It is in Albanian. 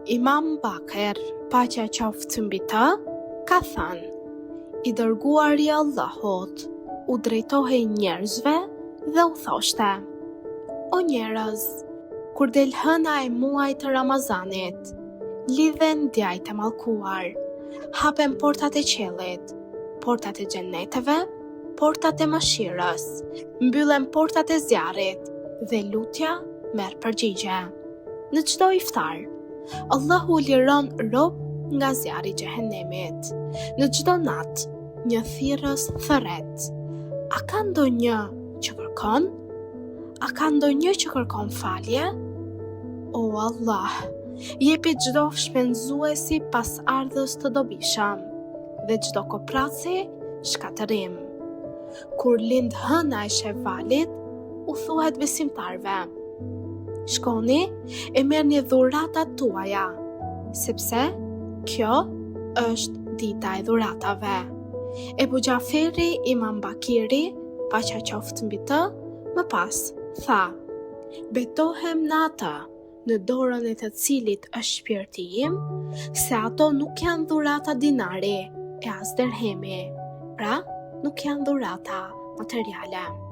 Imam Bakr, paqja qoftë mbi të, ka thënë: I dërguari i Allahut u drejtohej njerëzve dhe u thoshte: O njerëz, kur del hëna e muajit të Ramazanit, lidhen djajt e mallkuar, hapen portat e qiellit, portat e xheneteve, portat e mëshirës, mbyllen portat e zjarrit dhe lutja merr përgjigje. Në çdo iftar, Allahu liron rob nga zjarri i xhehenemit. Në çdo natë, një thirrës thërret. A ka ndonjë që kërkon? A ka ndonjë që kërkon falje? O Allah, jepi çdo shpenzuesi pas ardhës të dobishëm dhe çdo kopraci shkatërim. Kur lind hëna e Shevalit, u thuhet besimtarve: Shkoni e merrni dhuratat tuaja, sepse kjo është dita e dhuratave. Ebu Gjaferi Imam Bakiri, paqja qoftë mbi të, më pas tha: Betohem në atë në dorën e të cilit është shpirti im, se ato nuk janë dhurata dinari e as dirhemi, pra nuk janë dhurata materiale.